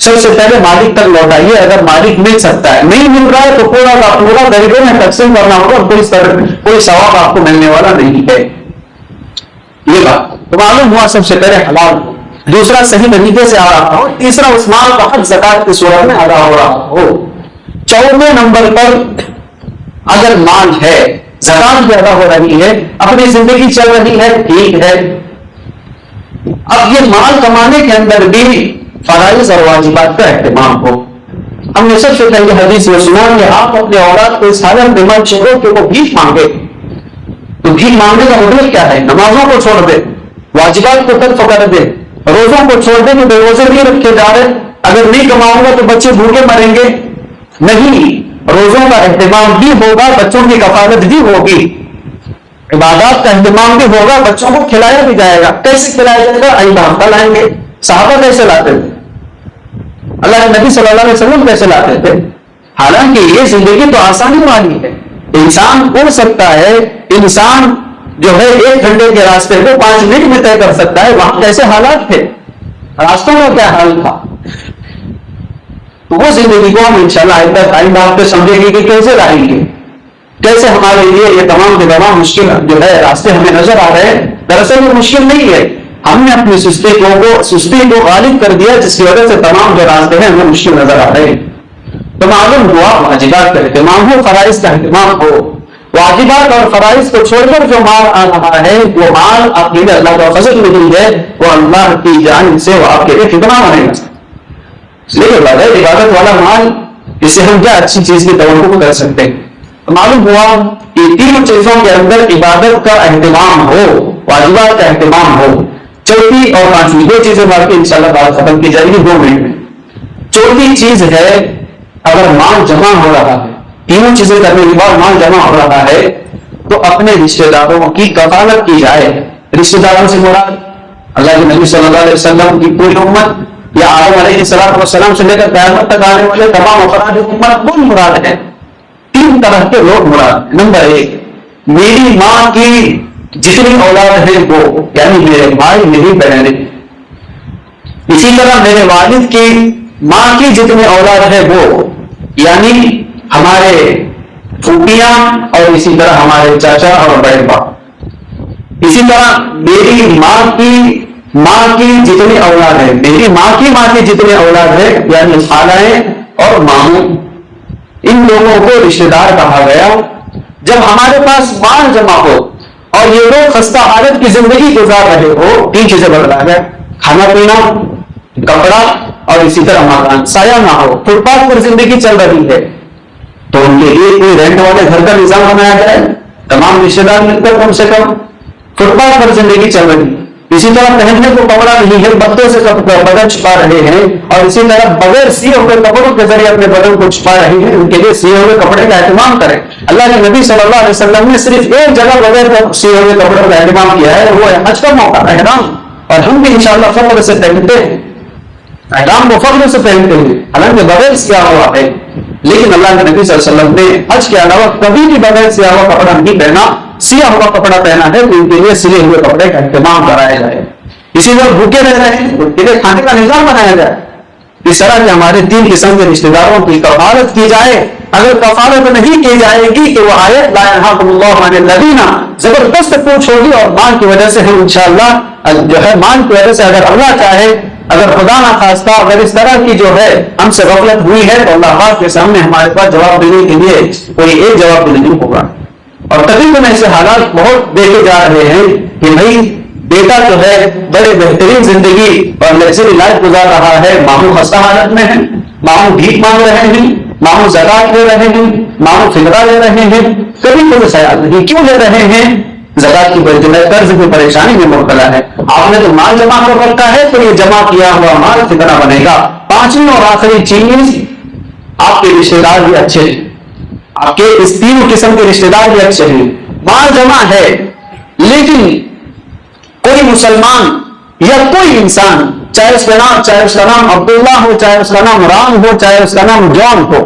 سب سے پہلے مالک تک لوٹائیے. اگر مالک مل سکتا ہے، نہیں مل رہا ہے تو پورا کا پورا غریبوں میں تقسیم کرنا ہوگا. کوئی ثواب آپ کو ملنے والا نہیں ہے. یہ بات تو معلوم ہوا. سب سے پہلے حلال ہو، دوسرا صحیح طریقے سے آ رہا ہو، تیسرا اس مال کا حق زکات کی صورت میں ادا ہو رہا ہو. چوتھے نمبر پر اگر مال ہے، زکات بھی ادا ہو رہی ہے، اپنی زندگی چل رہی ہے، ٹھیک ہے. اب یہ مال کمانے کے اندر بھی فرائض اور واجبات کا اہتمام ہو. ہم نے سب سے پہلے حدیث میں سنا کہ آپ اپنے اولاد کو اس حالت میں مت چھوڑو کہ وہ بھیک مانگے. تو بھیک مانگنے کا مطلب کیا ہے؟ نمازوں کو چھوڑ دے، واجبات کو ترک کر دے، روزوں کو چھوڑ دے کہ بے روزے نہیں رکھے جا رہے، اگر نہیں کماؤں گا تو بچے بھوکے مریں گے. نہیں، روزوں کا اہتمام بھی ہوگا، بچوں کی کفالت بھی ہوگی، عبادات کا اہتمام بھی ہوگا، بچوں کو کھلایا بھی جائے گا. کیسے کھلایا جائے گا؟ آئندہ ہفتہ لائیں گے. صحابہ کیسے لاتے تھے؟ اللہ کے نبی صلی اللہ علیہ وسلم کیسے لاتے تھے؟ حالانکہ یہ زندگی تو آسانی والی ہے، انسان اڑ سکتا ہے، انسان جو ہے 1 گھنٹے کے راستے کو 5 منٹ میں طے کر سکتا ہے. وہاں کیسے حالات تھے، راستوں کا کیا حال تھا؟ تو وہ زندگی کو ہم انشاءاللہ آئندہ آپ کو سمجھیں گے کہ کیسے لائیں گے، کیسے ہمارے لیے یہ تمام کے تمام مشکل جو ہے راستے ہمیں نظر آ رہے ہیں. دراصل یہ مشکل نہیں ہے، ہم نے اپنی سستی کو غالب کر دیا، جس کی وجہ سے تمام جو راستے ہیں ہمیں مشکل نظر آ رہے ہیں. تو معلوم ہوا واجبات کا اہتمام ہو، فرائض کا اہتمام ہو. واجبات اور فرائض کو چھوڑ کر جو مال آ رہا ہے، وہ مال آپ کے لیے اللہ کا فضل نہیں ہے، وہ اللہ کی جانب سے وہ آپ کے لیے فتنہ بنے گا. اس لیے بغیر عبادت والا مال، اس سے ہم کیا اچھی چیز کی توقع کر سکتے ہیں؟ معلوم ہوا کہ 3 چیزوں کے اندر عبادت کا اہتمام ہو، واجبات کا اہتمام ہو. چوتھی اور 5ویں 2 چیزیں باقی انشاءاللہ بات ختم کی جائے گی 2 منٹ میں. چوتھی چیز ہے، اگر مال جمع ہو رہا ہے، تینوں چیزیں کرنے کے بعد مال جمع ہو رہا ہے، تو اپنے رشتہ داروں کی کفالت کی جائے. رشتہ داروں سے مراد اللہ کے نبی صلی اللہ علیہ وسلم کی پوری امت، یا آدم علیہ السلام سے لے کر قیامت تک آنے والے تمام افراد امت کل مراد ہے. 3 طرح کے لوگ مراد. نمبر 1، میری ماں کی جتنی اولاد ہے وہ، یعنی میرے بھائی میری بہنیں. اسی طرح میرے والد کی ماں کی جتنی اولاد ہے وہ، یعنی ہمارے پھوپھیاں، اور اسی طرح ہمارے چاچا اور بڑے باپ. اسی طرح میری ماں کی جتنی اولاد ہے، میری ماں کی جتنی اولاد ہے، یعنی خالائیں اور ماموں، ان لوگوں کو رشتہ دار کہا گیا. جب ہمارے پاس مال جمع ہو اور یہ لوگ خستہ حالت کی زندگی گزار رہے ہو، 3 چیزیں بتلا گیا: کھانا پینا، کپڑا، اور اسی طرح مکان. سایہ نہ ہو، فٹ پاتھ پر زندگی چل رہی ہے، تو ان کے لیے کوئی رینٹ والے گھر کا نظام بنایا جائے، تمام رشتہ دار مل کر کم سے کم. فٹ پاتھ پر زندگی چل رہی ہے. اسی طرح پہننے کو کپڑا نہیں ہے، بتوں سے بدن چھپا رہے ہیں، اور اسی طرح بغیر سیے ہوئے کپڑوں کے ذریعے اپنے بدن کو چھپا رہے ہیں. ان کے لیے سیے ہوئے کپڑے کا اہتمام کریں. اللہ کے نبی صلی اللہ علیہ وسلم نے صرف ایک جگہ بغیر سیے ہوئے کپڑوں کا اہتمام کیا ہے، وہ ہے حج کا موقع، احرام. اور ہم بھی انشاءاللہ فخر سے پہنتے ہیں، احرام کو فخر سے پہنتے ہیں، حالانکہ بغیر سیا ہوا ہے. لیکن اللہ کے نبی صلی اللہ علیہ وسلم نے حج کے علاوہ کبھی بھی بغیر سیا ہوا کپڑا نہیں پہنا. سیا ہوا کپڑا پہنا ہے تو ان کے لیے سلے ہوئے کپڑے کا اہتمام کرایا جائے. اسی طرح بھوکے رہ رہے ہیں، ان کے لیے کھانے کا نظام بنایا جائے. اس طرح کے ہمارے 3 قسم کے رشتہ داروں کی کفالت کی جائے. اگر کفالت نہیں کی جائے گی کہ وہ آیت لا ينهاكم الله عن الذين زبردست پوچھ ہوگی، اور مال کی وجہ سے ہم انشاءاللہ جو ہے مال کی وجہ سے اگر اللہ چاہے، اگر خدا نہ خواستہ اگر اس طرح کی جو ہے ہم سے غفلت ہوئی ہے تو اللہ پاک کے سامنے ہمارے پاس جواب دینے کے لیے کوئی ایک جواب بھی نہیں ہوگا۔ اور تقریباً ایسے حالات بہت دیکھے جا رہے ہیں کہ بھائی بیٹا جو ہے بڑے بہترین زندگی اور لگژری لائف گزار رہا ہے، ماموں خستہ حالت میں ہیں، ماموں بھیک مانگ رہے ہیں، ماموں زکات لے رہے ہیں، ماموں فطرہ لے رہے ہیں، کبھی کوئی خیال نہیں کیوں لے رہے ہیں؟ زکات کی جو ہے قرض کی پریشانی میں مبتلا ہے۔ آپ نے تو مال جمع کر رکھا ہے تو یہ جمع کیا ہوا مال فطرہ بنے گا۔ پانچویں اور آخری چیز، آپ کے رشتے دار بھی اچھے ہیں، آپ کے اس تین قسم کے رشتے دار بھی اچھے ہیں۔ مال جمع ہے لیکن کوئی مسلمان یا کوئی انسان، چاہے اس کا نام عبداللہ ہو، چاہے اس کا نام رام ہو، چاہے اس کا نام جان ہو،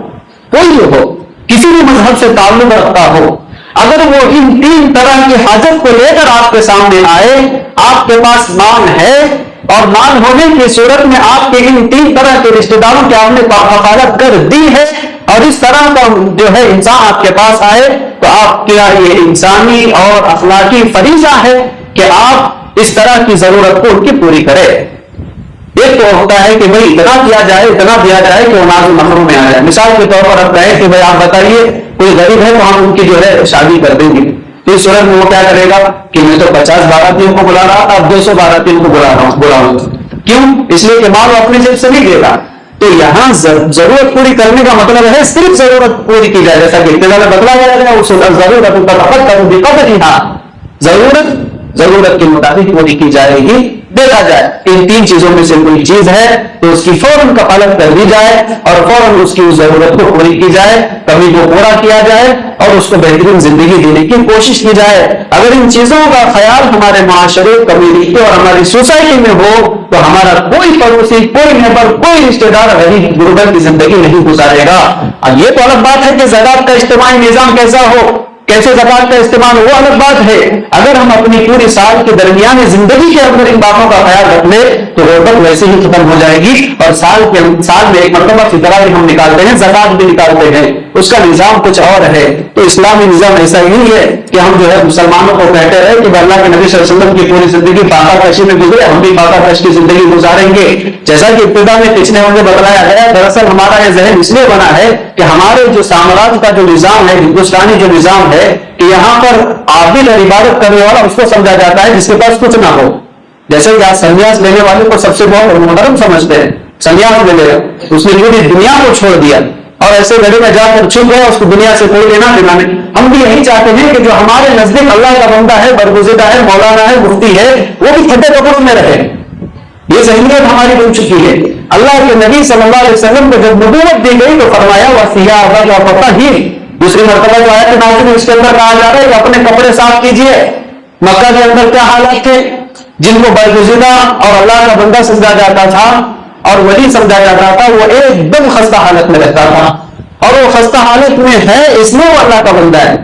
کوئی ہو، کسی بھی مذہب سے تعلق رکھتا ہو، اگر وہ ان تین طرح کی حاجت کو لے کر آپ کے سامنے آئے، آپ کے پاس مال ہے اور مال ہونے کی صورت میں آپ کے ان تین طرح کے رشتے داروں کی آپ نے کفالت کر دی ہے، اور اس طرح کا جو ہے انسان آپ کے پاس آئے تو آپ کا یہ انسانی اور اخلاقی فریضہ ہے کہ آپ اس طرح کی ضرورت کو ان کی پوری کرے۔ ایک تو ہوتا ہے کہ بھائی اتنا دیا جائے کہ وہ ناز و نخروں میں آ جائے۔ مثال کے طور پر اب کہیں کہ بھائی آپ بتائیے کوئی غریب ہے تو ہم ان کی جو ہے شادی کر دیں گے، تو اس صورت میں وہ کیا کرے گا کہ میں تو 50 باراتیوں کو بلا رہا تھا، اب 200 باراتیوں کو بلاؤں گا۔ کیوں؟ اس لیے کہ مال اپنی جیب سے نہیں دے گا۔ تو یہاں ضرورت پوری کرنے کا مطلب ہے صرف ضرورت پوری کی جائے، جیسا کہ ابتدا میں بتلایا گیا اس ضرورت کے مطابق پوری کی جائے گی۔ دیکھا جائے ان تین چیزوں میں سے کوئی چیز ہے تو اس کی فوراً کفالت کر دی جائے اور فوراً اس کی ضرورت کو پوری کی جائے، کمی کو پورا کیا جائے اور اس کو بہترین زندگی دینے کی کوشش کی جائے۔ اگر ان چیزوں کا خیال ہمارے معاشرے، کمیونٹی اور ہماری سوسائٹی میں ہو تو ہمارا کوئی پڑوسی، کوئی نیبر، کوئی رشتے دار غریب غربت کی زندگی نہیں گزارے گا۔ اب یہ تو الگ بات ہے کہ زکات کا اجتماعی نظام کیسا ہو، کیسے زکات کا استعمال، وہ الگ بات ہے۔ اگر ہم اپنی پوری سال کے درمیان زندگی کے اندر ان باتوں کا خیال رکھ لیں تو غربت ویسے ہی ختم ہو جائے گی، اور سال میں ایک مرتبہ فطرہ بھی ہم نکالتے ہیں، زکات بھی نکالتے ہیں، اس کا نظام کچھ اور ہے۔ تو اسلامی نظام ایسا ہی نہیں ہے کہ ہم جو ہے مسلمانوں کو کہتے رہے کہ اللہ کے نبی صلی اللہ علیہ وسلم کی پوری زندگی فاقہ کشی میں گزرے، ہم بھی فاقہ کش کی زندگی گزاریں گے۔ جیسا کہ ابتدا میں پچھلے ہوں بتلایا گیا، دراصل ہمارا یہ ذہن اس لیے بنا ہے کہ ہمارے جو سامراج کا جو نظام ہے، ہندوستانی جو نظام ہے، کہ یہاں پر عابد اور عبادت کرنے والا اس کو سمجھا جاتا ہے جس کے پاس کچھ نہ ہو۔ جیسے کہ آج سنیاس لینے والے کو سب سے بہت محترم سمجھتے ہیں، سنیاس لے لیا، اس نے پوری دنیا کو چھوڑ دیا اور ایسے گھڑے میں جا کر چھپ گیا، اس کو دنیا سے کوئی لینا دینا نہیں۔ ہم بھی یہی چاہتے ہیں کہ جو ہمارے نزدیک اللہ کا بندہ ہے، برگزیدہ ہے، مولانا ہے، مفتی ہے، وہ بھی پھٹے کپڑوں میں رہے۔ یہ ذہنیت ہماری بن چکی ہے۔ اللہ کے نبی صلی اللہ علیہ وسلم کو جب نبوت دی گئی تو فرمایا وَثِيَابَكَ فَطَهِّرْ، دوسری مرتبہ جو آیت نازل ہوئی اس کے اندر کہا جا رہا ہے کہ اپنے کپڑے صاف کیجئے۔ مکہ کے اندر کیا حالات تھے؟ جن کو برگزیدہ اور اللہ کا بندہ سمجھا جاتا تھا اور ولی سمجھا جاتا تھا، وہ ایک دم خستہ حالت میں رہتا تھا، اور وہ خستہ حالت میں ہے اس لیے وہ اللہ کا بندہ ہے،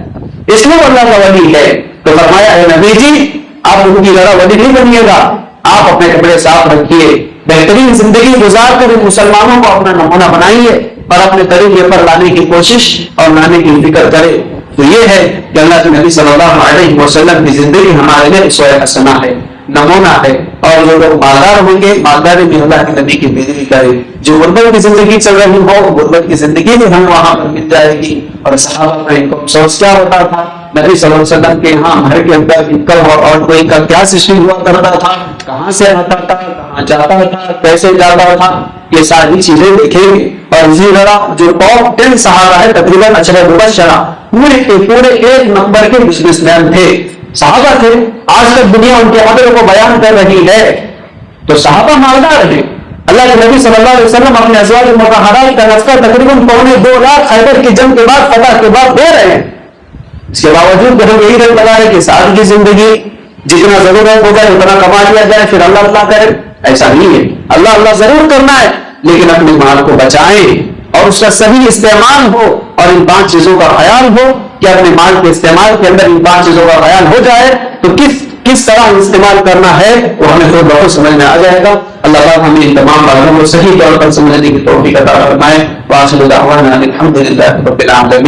اس لیے وہ اللہ کا ولی ہے۔ تو فرمایا اے نبی جی آپ ان کی طرح ولی نہیں بنیے گا، آپ اپنے کپڑے صاف رکھیے، بہترین زندگی گزار کر مسلمانوں کو اپنا نمونہ بنائیے اور اپنے طریقے پر لانے کی کوشش اور لانے کی فکر کرے۔ تو یہ ہے کہ اللہ کے نبی صلی اللہ علیہ وسلم کی زندگی ہمارے لیے اسوہ حسنہ ہے، نمونہ ہے، اور جو لوگ مالدار ہوں گے مالداری بھی اللہ کے نبی کی پیروی کرے۔ جو غربت کی زندگی چل رہی ہو غربت کی زندگی بھی ہمیں وہاں پر مل جائے گی۔ اور صحابہ کا ان کو افسوس کیا ہوتا تھا، نبی صلی اللہ علیہ وسلم کے یہاں گھر کے اندر انکل اور کوئی کا کیا سسٹم ہوا کرتا تھا، کہاں سے آتا تھا، کہاں جاتا تھا، کیسے جاتا تھا، یہ ساری چیزیں دیکھیں گے۔ اور اسی طرح جو ٹاپ 10 صحابہ ہے تقریباً 10 مبشرہ پورے کے پورے ایک نمبر کے بزنس مین تھے، صحابہ تھے۔ آج تک دنیا ان کے قدر کو بیان کر رہی ہے، تو صحابہ مالدار ہیں۔ اللہ کے نبی صلی اللہ علیہ وسلم اپنے ازواج مطہرات کا نفقہ تقریباً 2.25 لاکھ خیبر کی جنگ کے بعد فتح کے بعد دے رہے ہیں۔ اس کے باوجود ہم یہی رنگ لگا رہے کہ سادگی زندگی، جتنا ضرورت ہو جائے اتنا کما لیا جائے پھر اللہ اللہ کرے، ایسا نہیں ہے۔ اللہ اللہ ضرور کرنا ہے لیکن اپنے مال کو بچائیں اور اس کا صحیح استعمال ہو، اور ان 5 چیزوں کا خیال ہو کہ اپنے مال کے استعمال کے اندر ان 5 چیزوں کا خیال ہو جائے تو کس طرح استعمال کرنا ہے وہ ہمیں خود بخود سمجھ میں آ جائے گا. اللہ تعالیٰ ہمیں ان تمام باتوں کو صحیح طور پر سمجھنے کی توفیق عطا فرمائے. وآخر دعوانا الحمد للہ رب العالمین.